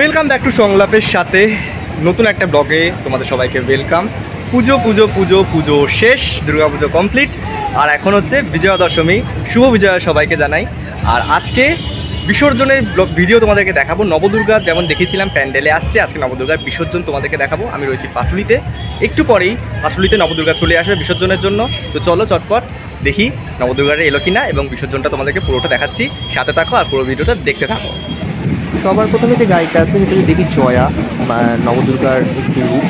Welcome back to সংলাপের সাথে নতুন একটা ব্লগে তোমাদের সবাইকে ওয়েলকাম। পুজো পুজো পুজো পুজো শেষ, দুর্গা পুজো কমপ্লিট, আর এখন হচ্ছে বিজয়া দশমী। শুভ বিজয়া সবাইকে জানাই। আর আজকে বিসর্জনের ভিডিও তোমাদেরকে দেখাবো। নবদুর্গা যেমন দেখেছিলাম প্যান্ডেলে আসছে, আজকে নবদুর্গার বিসর্জন তোমাদেরকে দেখাবো। আমি রয়েছি পাটুলিতে, একটু পরেই পাটুলিতে নবদুর্গা চলে আসবে বিসর্জনের জন্য। তো চলো চটপট দেখি নবদুর্গাটা এলো কিনা এবং বিসর্জনটা তোমাদেরকে পুরোটা দেখাচ্ছি। সাথে থাকো আর পুরো ভিডিওটা দেখতে থাকো। সবার প্রথমে যে গাড়িটা আছে সেটা দেবী জয়া, নবদুর্গার একটি রূপ।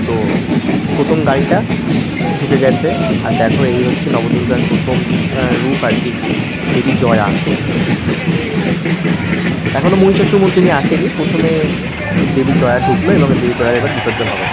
তো প্রথম গাড়িটা ঢুকে গেছে, আর দেখো এই হচ্ছে নবদুর্গার প্রথম রূপ আর কি, দেবী জয়া। এখনও মহিষাসুর মূর্তি নিয়ে আসেনি, প্রথমে দেবী জয়া ঢুকলো এবং দেবী জয়া এবার বিসর্জন হবে।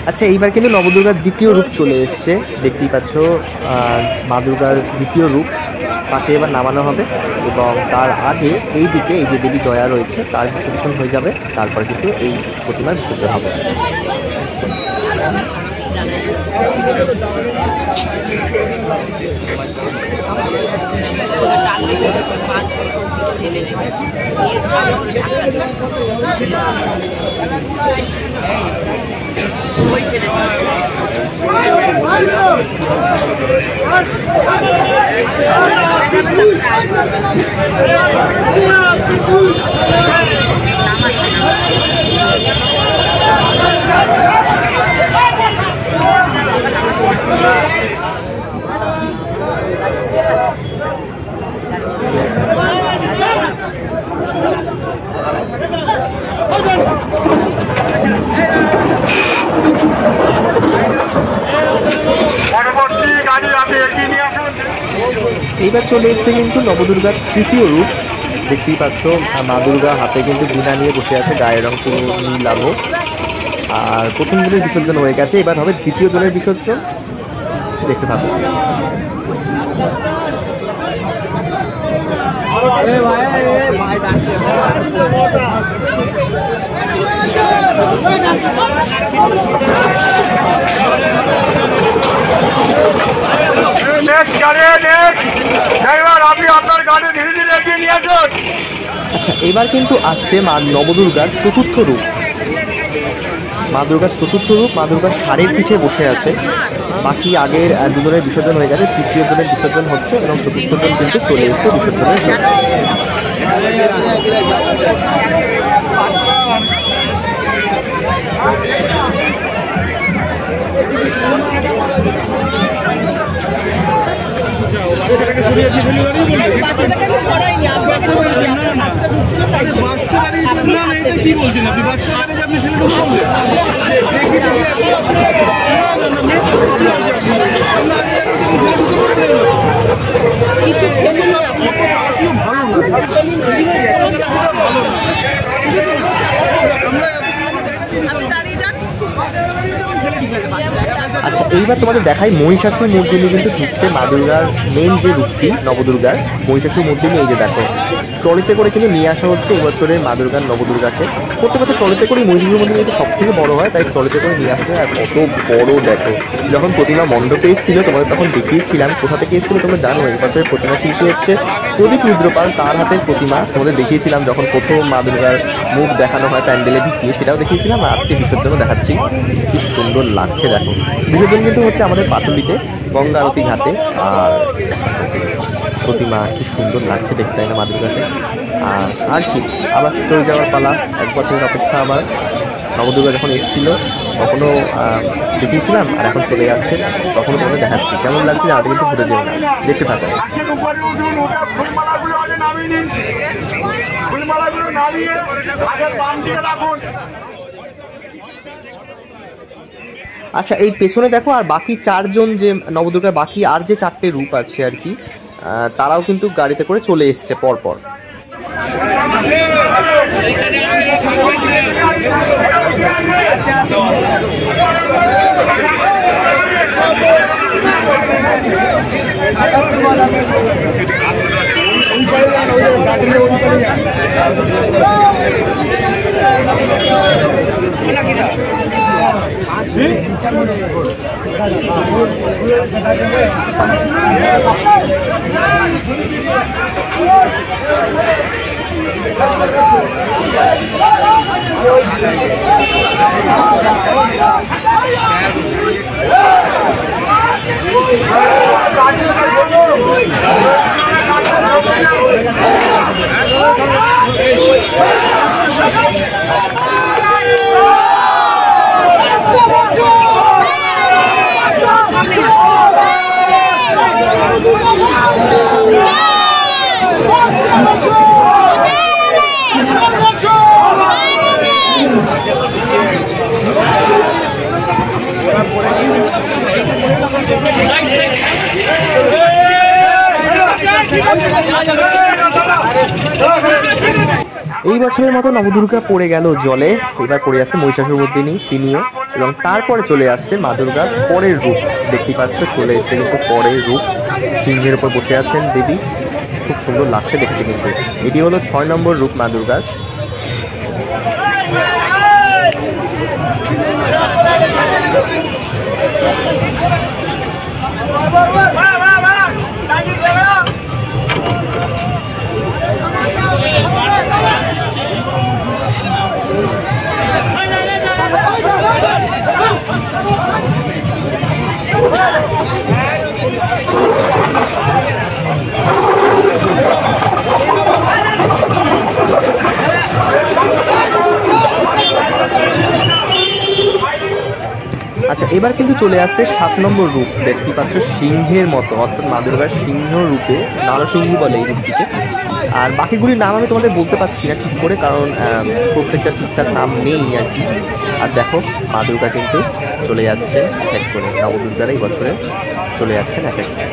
আচ্ছা, এইবার কিন্তু নবদুর্গার দ্বিতীয় রূপ চলে এসছে, দেখতেই পাচ্ছ। মা দুর্গার দ্বিতীয় রূপ, তাকে এবার নামানো হবে এবং তার আগে এই দিকে এই যে দেবী জয়া রয়েছে তার বিসর্জন হয়ে যাবে। তারপরে কিন্তু এই প্রতিমার বিসর্জন হবে। এইবার চলে এসছে কিন্তু নবদুর্গার তৃতীয় রূপ, দেখতেই পাচ্ছ। মা দুর্গা হাতে কিন্তু বীণা নিয়ে বসে আছে, গায়ের রং পুরো নীল আলো। আর প্রথম জনের বিসর্জন হয়ে গেছে, এবার হবে দ্বিতীয় জনের বিসর্জন, দেখতে পাবো। আচ্ছা, এবার কিন্তু আসছে মা নবদুর্গার চতুর্থ রূপ। মা দুর্গার চতুর্থ রূপ, মা দুর্গার ষাঁড়ের পিঠে বসে আছে। বাকি আগের দুজনের বিসর্জন হয়ে গেছে, তৃতীয় জনের বিসর্জন হচ্ছে এবং চতুর্থ জন কিন্তু চলে এসেছে বিসর্জনের জন্য। আচ্ছা, এইবার তোমাদের দেখাই মহিষাসুর মূর্তিনি কিন্তু ঢুকছে মা দুর্গার মেন যে রূপটি নবদুর্গার। মহিষাসুর মূর্তিনি এই যে দেখো, ট্রলিতে করে কিন্তু নিয়ে আসা হচ্ছে এবছরের মা দুর্গার নবদুর্গাকে। প্রত্যেক বছর ট্রলিতে করে মহিষাসুর মূর্তি কিন্তু সব থেকে বড় হয়, তাই ট্রলিতে করে নিয়ে আসছে। আর কত বড় দেখো, যখন প্রতিমা মণ্ডপে এসেছিল তোমাদের তখন দেখিয়েছিলাম। কোথা থেকে এসেছিল তোমরা জানো, এই বছরের প্রতিমা শিল্পী হচ্ছে প্রদীপ রুদ্রপাল, তার হাতের প্রতিমা তোমাদের দেখিয়েছিলাম যখন প্রথম মা দুর্গার মুখ দেখানো হয় প্যান্ডেলে ঢুকিয়ে, সেটাও দেখিয়েছিলাম। আর আজকে বিসর্জনও দেখাচ্ছি, কি সুন্দর লাগছে দেখো। বিসর্জন কিন্তু হচ্ছে আমাদের পাটুলিতে গঙ্গা আরতি ঘাটে। আর প্রতিমা কি সুন্দর লাগছে দেখতে, তাই না মা দুর্গাকে। আর কি আবার চলে যাওয়ার পালা, এক বছরের অপেক্ষা। আবার নবদুর্গা যখন এসেছিল তখনও দেখিয়েছিলাম আর এখন চলে যাচ্ছে, তখনও তোমাদের দেখাচ্ছি। কেমন লাগছে জানাতে কিন্তু ভুলে যেও না, দেখতে থাকো। আচ্ছা, এই পেছনে দেখো আর বাকি 4 জন যে নবদুর্গার বাকি আর যে 4টে রূপ আছে আর কি, তারাও কিন্তু গাড়িতে করে চলে এসছে পরপর। এই বছরের মতো নবদুর্গা পড়ে গেল জলে, এবার পড়ে যাচ্ছে মহিষাসুরমর্দিনী তিনিও, এবং তারপরে চলে আসছে মা দুর্গার পরের রূপ। দেখতেই পাচ্ছ চলে এসছে কিন্তু পরের রূপ, সিংহের উপর বসে আছেন দেবী, খুব সুন্দর লাগছে দেখতে। কিন্তু এটি হলো 6 নম্বর রূপ মা দুর্গার। আচ্ছা, এবার কিন্তু চলে আসছে 7 নম্বর রূপ। দেখতে পাচ্ছ সিংহের মতো, অর্থাৎ মা দুর্গার সিংহ রূপে, নরসিংহী বলে এই রূপটিকে। আর বাকিগুলির নাম আমি তোমাদের বলতে পারছি না ঠিক করে, কারণ প্রত্যেকটা ঠিকঠাক নাম নেই আর কি। আর দেখো মা দুর্গা কিন্তু চলে যাচ্ছে এক এক করে, নবদুর্গার এই বছরে চলে যাচ্ছেন এক এক করে।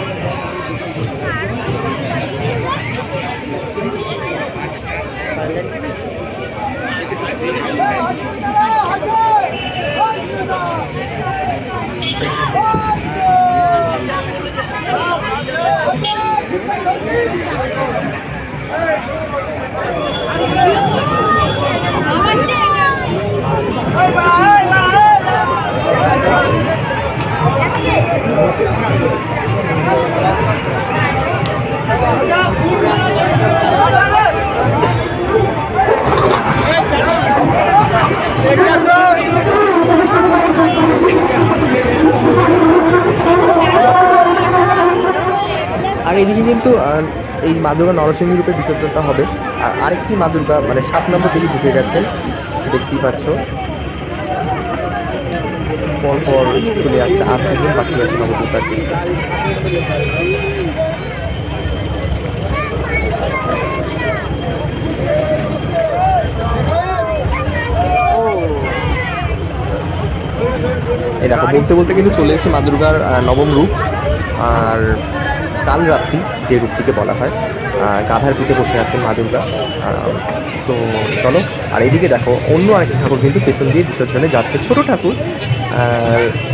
আর এদিকে কিন্তু এই মা দুর্গা নরসিংহী রূপে বিসর্জনটা হবে। আর আরেকটি মা দুর্গা মানে 7 নম্বর দেবী ঢুকে গেছেন, দেখতেই পাচ্ছ পরপর চলে আসছে। আর 2জন বাকি আছে নবদুর্গার। এই দেখো বলতে বলতে কিন্তু চলে এসেছে মা দুর্গার 9ম রূপ। আর কাল রাত্রি যে রূপটিকে বলা হয়, গাধার পিঠে বসে আছেন মা দুর্গা। তো চলো, আর এইদিকে দেখো অন্য আরেকটি ঠাকুর কিন্তু পেছন দিয়ে বিসর্জনে যাচ্ছে, ছোট ঠাকুর।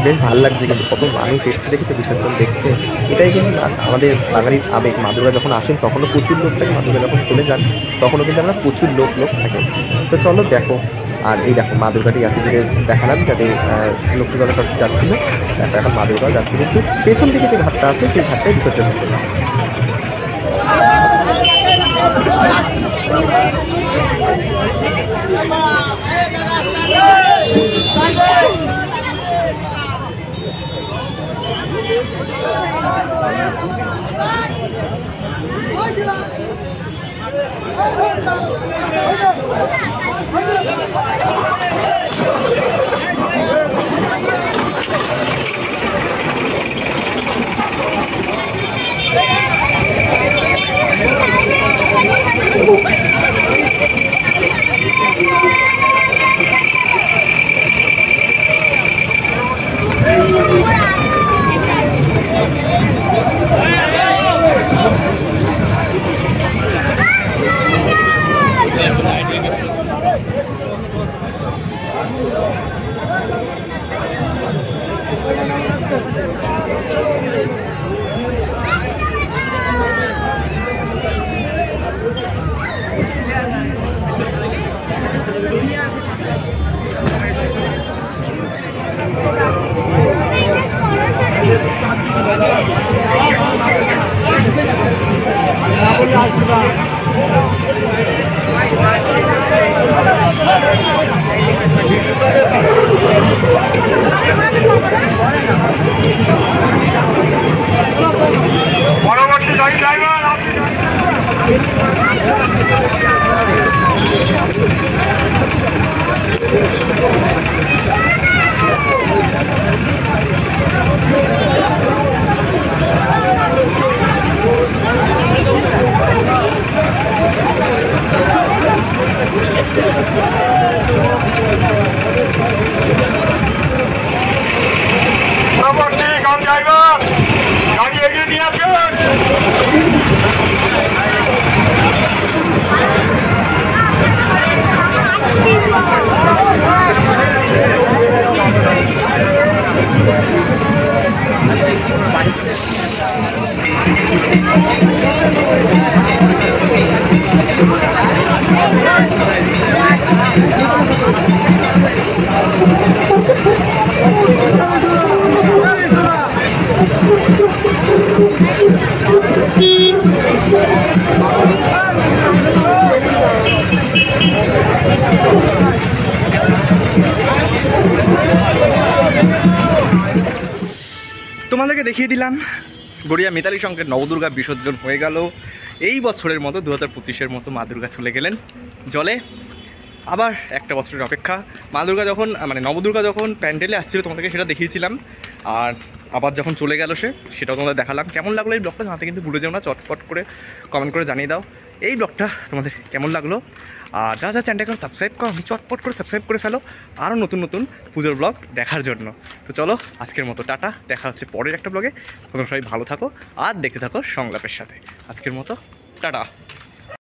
বেশ ভালো লাগছে কিন্তু, কত মানুষ এসছে দেখেছো বিসর্জন দেখতে। এটাই কিন্তু আমাদের বাঙালির আবেগ। মা দুর্গা যখন আসেন তখনও প্রচুর লোক থাকে, মা দুর্গা যখন চলে যান তখনও কিন্তু আমরা প্রচুর লোক থাকে। তো চলো দেখো, আর এই দেখো মা দুর্গাটি আছে, যেটা দেখালাম যাতে লক্ষ্মীগলা সরকার যাচ্ছিল, দেখো এখন মা দুর্গা যাচ্ছে। কিন্তু পেছন দিকে যে ঘাটটা আছে সেই ঘাটটাই বিসর্জন হতে। পরবর্তী গাড়ি ড্রাইভার পরবর্তী গান ড্রাইভার গাড়ি এগিয়ে নিয়ে আসেন। তোমাদেরকে দেখিয়ে দিলাম গড়িয়া মিতালি সংকের নবদুর্গা বিসর্জন হয়ে গেল। এই বছরের মতো 2025-এর মতো মা দুর্গা চলে গেলেন জলে। আবার একটা বছরের অপেক্ষা। মা দুর্গা যখন মানে নবদুর্গা যখন প্যান্ডেলে আসছিল তোমাদেরকে সেটা দেখিয়েছিলাম, আর আবার যখন চলে গেল সেটাও তোমাদের দেখালাম। কেমন লাগলো এই ব্লগটা জানাতে কিন্তু ভুলে যেও না, চটপট করে কমেন্ট করে জানিয়ে দাও এই ব্লগটা তোমাদের কেমন লাগলো। আর যা চ্যানেলটা এখন সাবস্ক্রাইব করো, চটপট করে সাবস্ক্রাইব করে ফেলো আরও নতুন নতুন পুজোর ব্লগ দেখার জন্য। তো চলো আজকের মতো টাটা, দেখা হচ্ছে পরের একটা ব্লগে। তোমরা সবাই ভালো থাকো আর দেখতে থাকো সংলাপের সাথে। আজকের মতো টাটা।